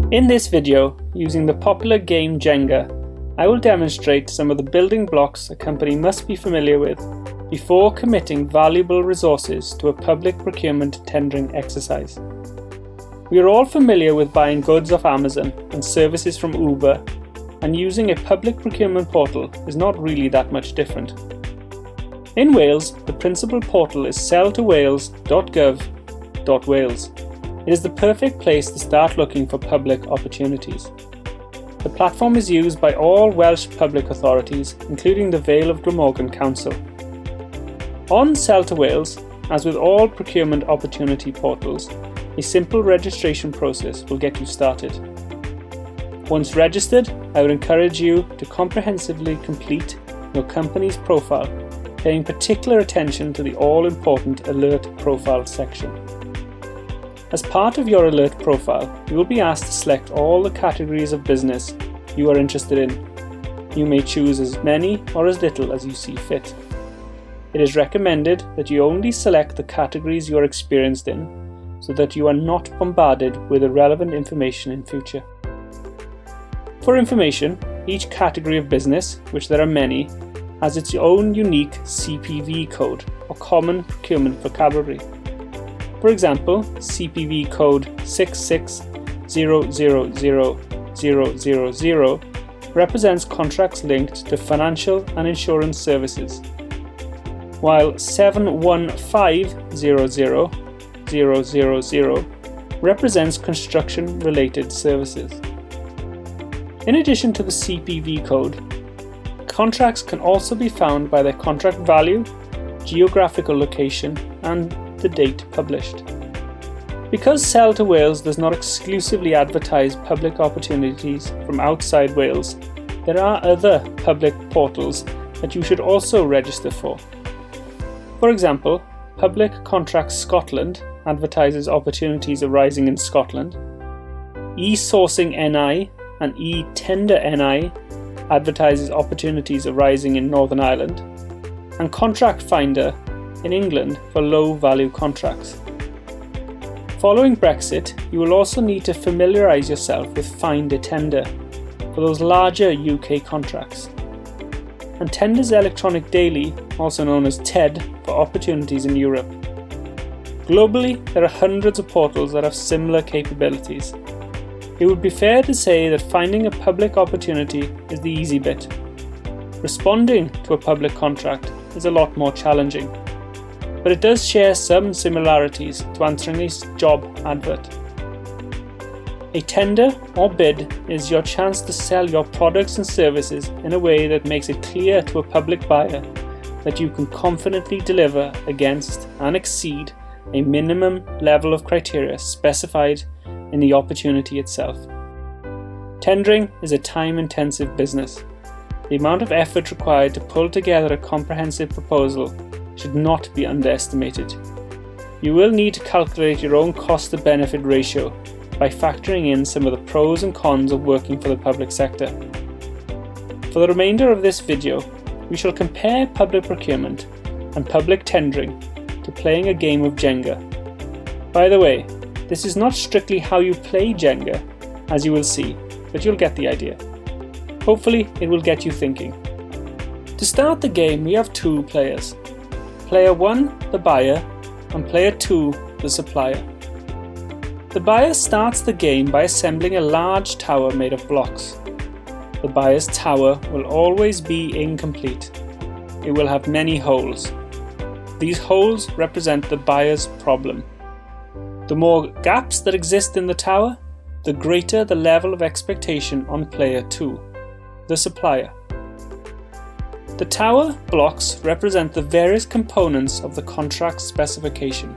In this video, using the popular game Jenga, I will demonstrate some of the building blocks a company must be familiar with before committing valuable resources to a public procurement tendering exercise. We are all familiar with buying goods off Amazon and services from Uber, and using a public procurement portal is not really that much different. In Wales, the principal portal is selltowales.gov.wales. It is the perfect place to start looking for public opportunities. The platform is used by all Welsh public authorities, including the Vale of Glamorgan Council. On Sell to Wales, as with all procurement opportunity portals, a simple registration process will get you started. Once registered, I would encourage you to comprehensively complete your company's profile, paying particular attention to the all-important Alert Profile section. As part of your Alert Profile, you will be asked to select all the categories of business you are interested in. You may choose as many or as little as you see fit. It is recommended that you only select the categories you are experienced in, so that you are not bombarded with irrelevant information in future. For information, each category of business, which there are many, has its own unique CPV code or common procurement vocabulary. For example, CPV code 66000000 represents contracts linked to financial and insurance services, while 71500000 represents construction-related services. In addition to the CPV code, contracts can also be found by their contract value, geographical location, and the date published. Because Sell to Wales does not exclusively advertise public opportunities from outside Wales, there are other public portals that you should also register for. For example, Public Contracts Scotland advertises opportunities arising in Scotland, eSourcing NI and eTender NI advertises opportunities arising in Northern Ireland, and Contract Finder in England for low-value contracts. Following Brexit, you will also need to familiarise yourself with Find a Tender for those larger UK contracts, and Tenders Electronic Daily, also known as TED, for opportunities in Europe. Globally, there are hundreds of portals that have similar capabilities. It would be fair to say that finding a public opportunity is the easy bit. Responding to a public contract is a lot more challenging, but it does share some similarities to answering a job advert. A tender or bid is your chance to sell your products and services in a way that makes it clear to a public buyer that you can confidently deliver against and exceed a minimum level of criteria specified in the opportunity itself. Tendering is a time-intensive business. The amount of effort required to pull together a comprehensive proposal should not be underestimated. You will need to calculate your own cost-to-benefit ratio by factoring in some of the pros and cons of working for the public sector. For the remainder of this video, we shall compare public procurement and public tendering to playing a game of Jenga. By the way, this is not strictly how you play Jenga, as you will see, but you'll get the idea. Hopefully, it will get you thinking. To start the game, we have two players. Player 1, the buyer, and Player 2, the supplier. The buyer starts the game by assembling a large tower made of blocks. The buyer's tower will always be incomplete. It will have many holes. These holes represent the buyer's problem. The more gaps that exist in the tower, the greater the level of expectation on Player 2, the supplier. The tower blocks represent the various components of the contract specification.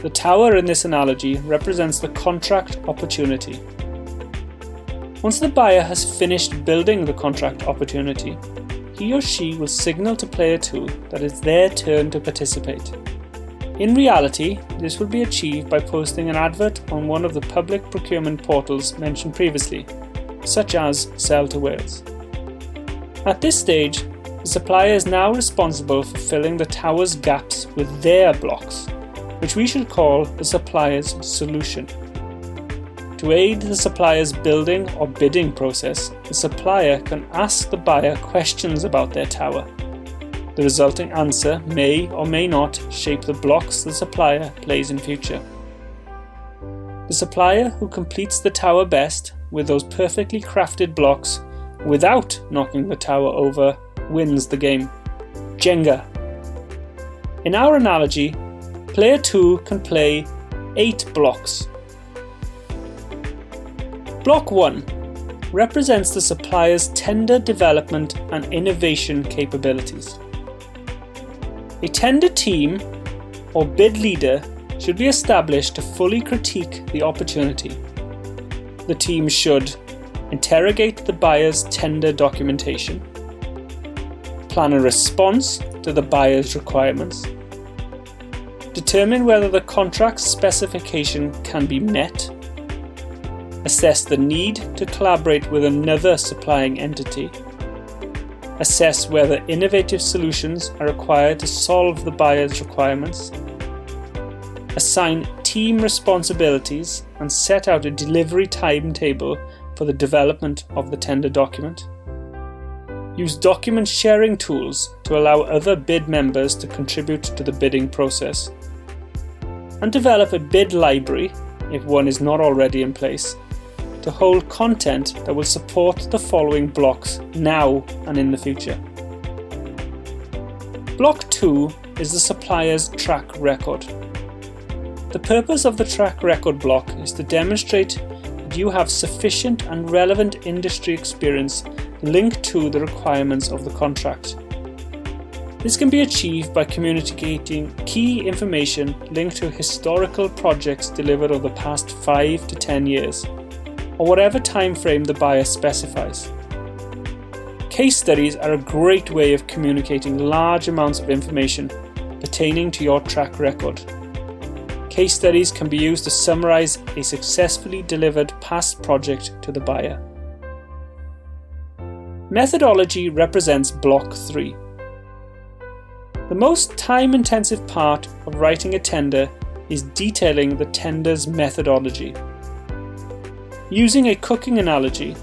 The tower in this analogy represents the contract opportunity. Once the buyer has finished building the contract opportunity, he or she will signal to Player 2 that it's their turn to participate. In reality, this will be achieved by posting an advert on one of the public procurement portals mentioned previously, such as Sell to Wales. At this stage, the supplier is now responsible for filling the tower's gaps with their blocks, which we should call the supplier's solution. To aid the supplier's building or bidding process, the supplier can ask the buyer questions about their tower. The resulting answer may or may not shape the blocks the supplier plays in future. The supplier who completes the tower best with those perfectly crafted blocks without knocking the tower over wins the game. Jenga. In our analogy, player 2 can play 8 blocks. Block 1 represents the supplier's tender development and innovation capabilities. A tender team or bid leader should be established to fully critique the opportunity. The team should interrogate the buyer's tender documentation, plan a response to the buyer's requirements, determine whether the contract's specification can be met, assess the need to collaborate with another supplying entity, assess whether innovative solutions are required to solve the buyer's requirements, assign team responsibilities and set out a delivery timetable for the development of the tender document. Use document sharing tools to allow other bid members to contribute to the bidding process. And develop a bid library, if one is not already in place, to hold content that will support the following blocks now and in the future. Block 2 is the supplier's track record. The purpose of the track record block is to demonstrate that you have sufficient and relevant industry experience linked to the requirements of the contract. This can be achieved by communicating key information linked to historical projects delivered over the past 5 to 10 years, or whatever time frame the buyer specifies. Case studies are a great way of communicating large amounts of information pertaining to your track record. Case studies can be used to summarize a successfully delivered past project to the buyer. Methodology represents Block 3. The most time-intensive part of writing a tender is detailing the tender's methodology. Using a cooking analogy,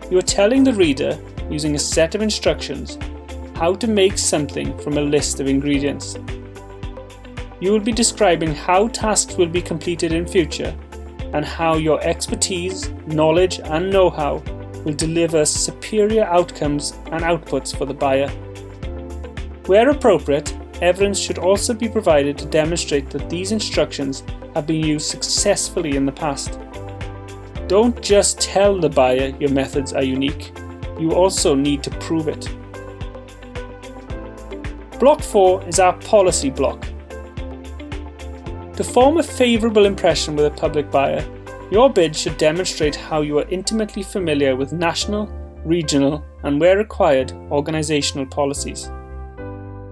you are telling the reader, using a set of instructions, how to make something from a list of ingredients. You will be describing how tasks will be completed in future and how your expertise, knowledge and know-how will deliver superior outcomes and outputs for the buyer. Where appropriate, evidence should also be provided to demonstrate that these instructions have been used successfully in the past. Don't just tell the buyer your methods are unique, you also need to prove it. Block 4 is our policy block. To form a favourable impression with a public buyer, your bid should demonstrate how you are intimately familiar with national, regional and, where required, organisational policies.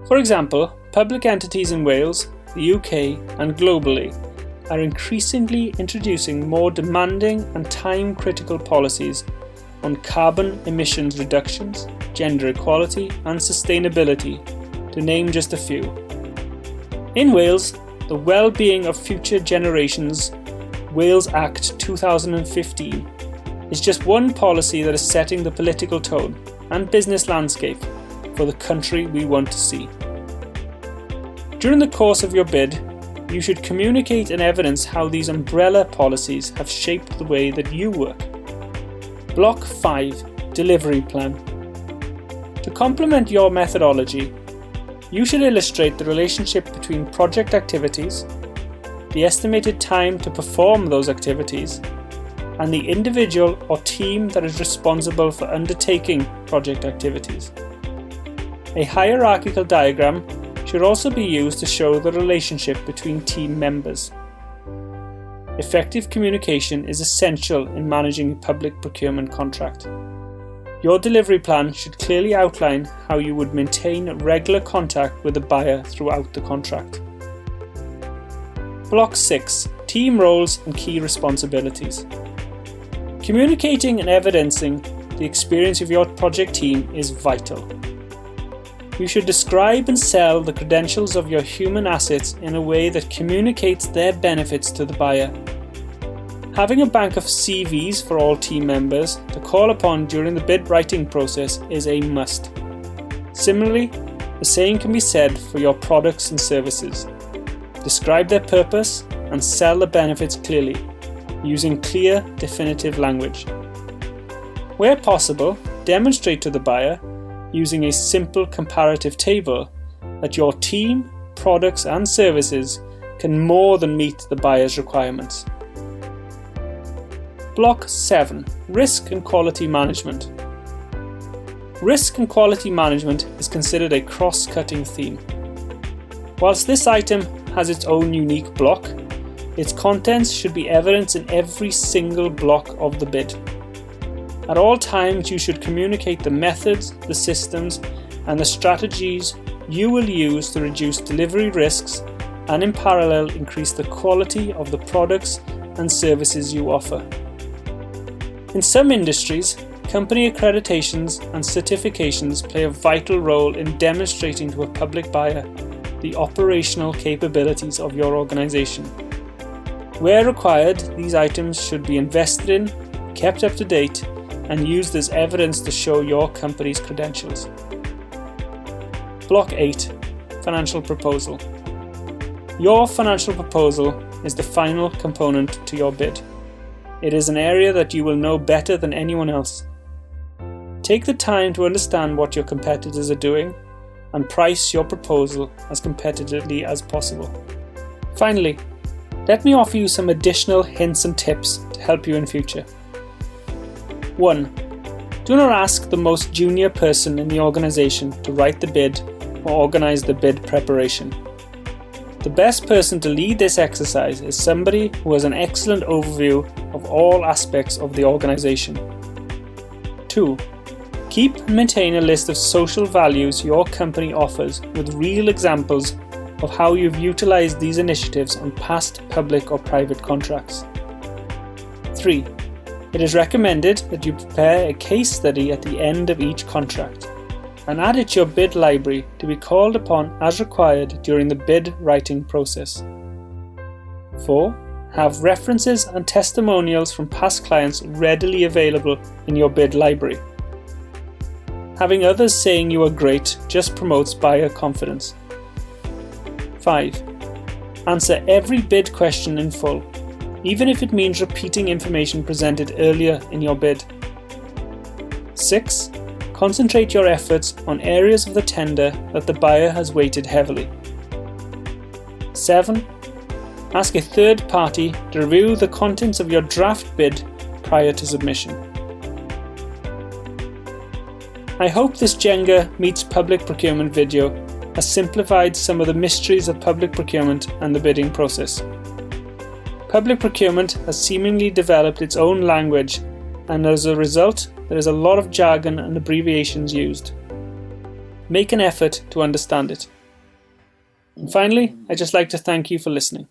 For example, public entities in Wales, the UK and globally are increasingly introducing more demanding and time-critical policies on carbon emissions reductions, gender equality and sustainability, to name just a few. In Wales, the Well-being of Future Generations Wales Act 2015 is just one policy that is setting the political tone and business landscape for the country we want to see. During the course of your bid, you should communicate and evidence how these umbrella policies have shaped the way that you work. Block 5, Delivery Plan. To complement your methodology, you should illustrate the relationship between project activities, the estimated time to perform those activities, and the individual or team that is responsible for undertaking project activities. A hierarchical diagram should also be used to show the relationship between team members. Effective communication is essential in managing a public procurement contract. Your delivery plan should clearly outline how you would maintain regular contact with the buyer throughout the contract. Block 6, Team Roles and Key Responsibilities. Communicating and evidencing the experience of your project team is vital. You should describe and sell the credentials of your human assets in a way that communicates their benefits to the buyer. Having a bank of CVs for all team members to call upon during the bid writing process is a must. Similarly, the same can be said for your products and services. Describe their purpose and sell the benefits clearly, using clear, definitive language. Where possible, demonstrate to the buyer, using a simple comparative table, that your team, products and services can more than meet the buyer's requirements. Block 7. Risk and Quality Management. Risk and quality management is considered a cross-cutting theme. Whilst this item has its own unique block, its contents should be evident in every single block of the bid. At all times, you should communicate the methods, the systems, and the strategies you will use to reduce delivery risks and in parallel increase the quality of the products and services you offer. In some industries, company accreditations and certifications play a vital role in demonstrating to a public buyer the operational capabilities of your organization. Where required, these items should be invested in, kept up to date, and used as evidence to show your company's credentials. Block 8. Financial Proposal. Your financial proposal is the final component to your bid. It is an area that you will know better than anyone else. Take the time to understand what your competitors are doing and price your proposal as competitively as possible. Finally, let me offer you some additional hints and tips to help you in future. 1. Do not ask the most junior person in the organisation to write the bid or organise the bid preparation. The best person to lead this exercise is somebody who has an excellent overview of all aspects of the organisation. 2. Keep and maintain a list of social values your company offers with real examples of how you've utilised these initiatives on past public or private contracts. 3. It is recommended that you prepare a case study at the end of each contract and add it to your bid library to be called upon as required during the bid writing process. 4. Have references and testimonials from past clients readily available in your bid library. Having others saying you are great just promotes buyer confidence. 5. Answer every bid question in full, even if it means repeating information presented earlier in your bid. 6. Concentrate your efforts on areas of the tender that the buyer has weighted heavily. 7. Ask a third party to review the contents of your draft bid prior to submission. I hope this Jenga meets public procurement video has simplified some of the mysteries of public procurement and the bidding process. Public procurement has seemingly developed its own language, and as a result, there is a lot of jargon and abbreviations used. Make an effort to understand it. And finally, I'd just like to thank you for listening.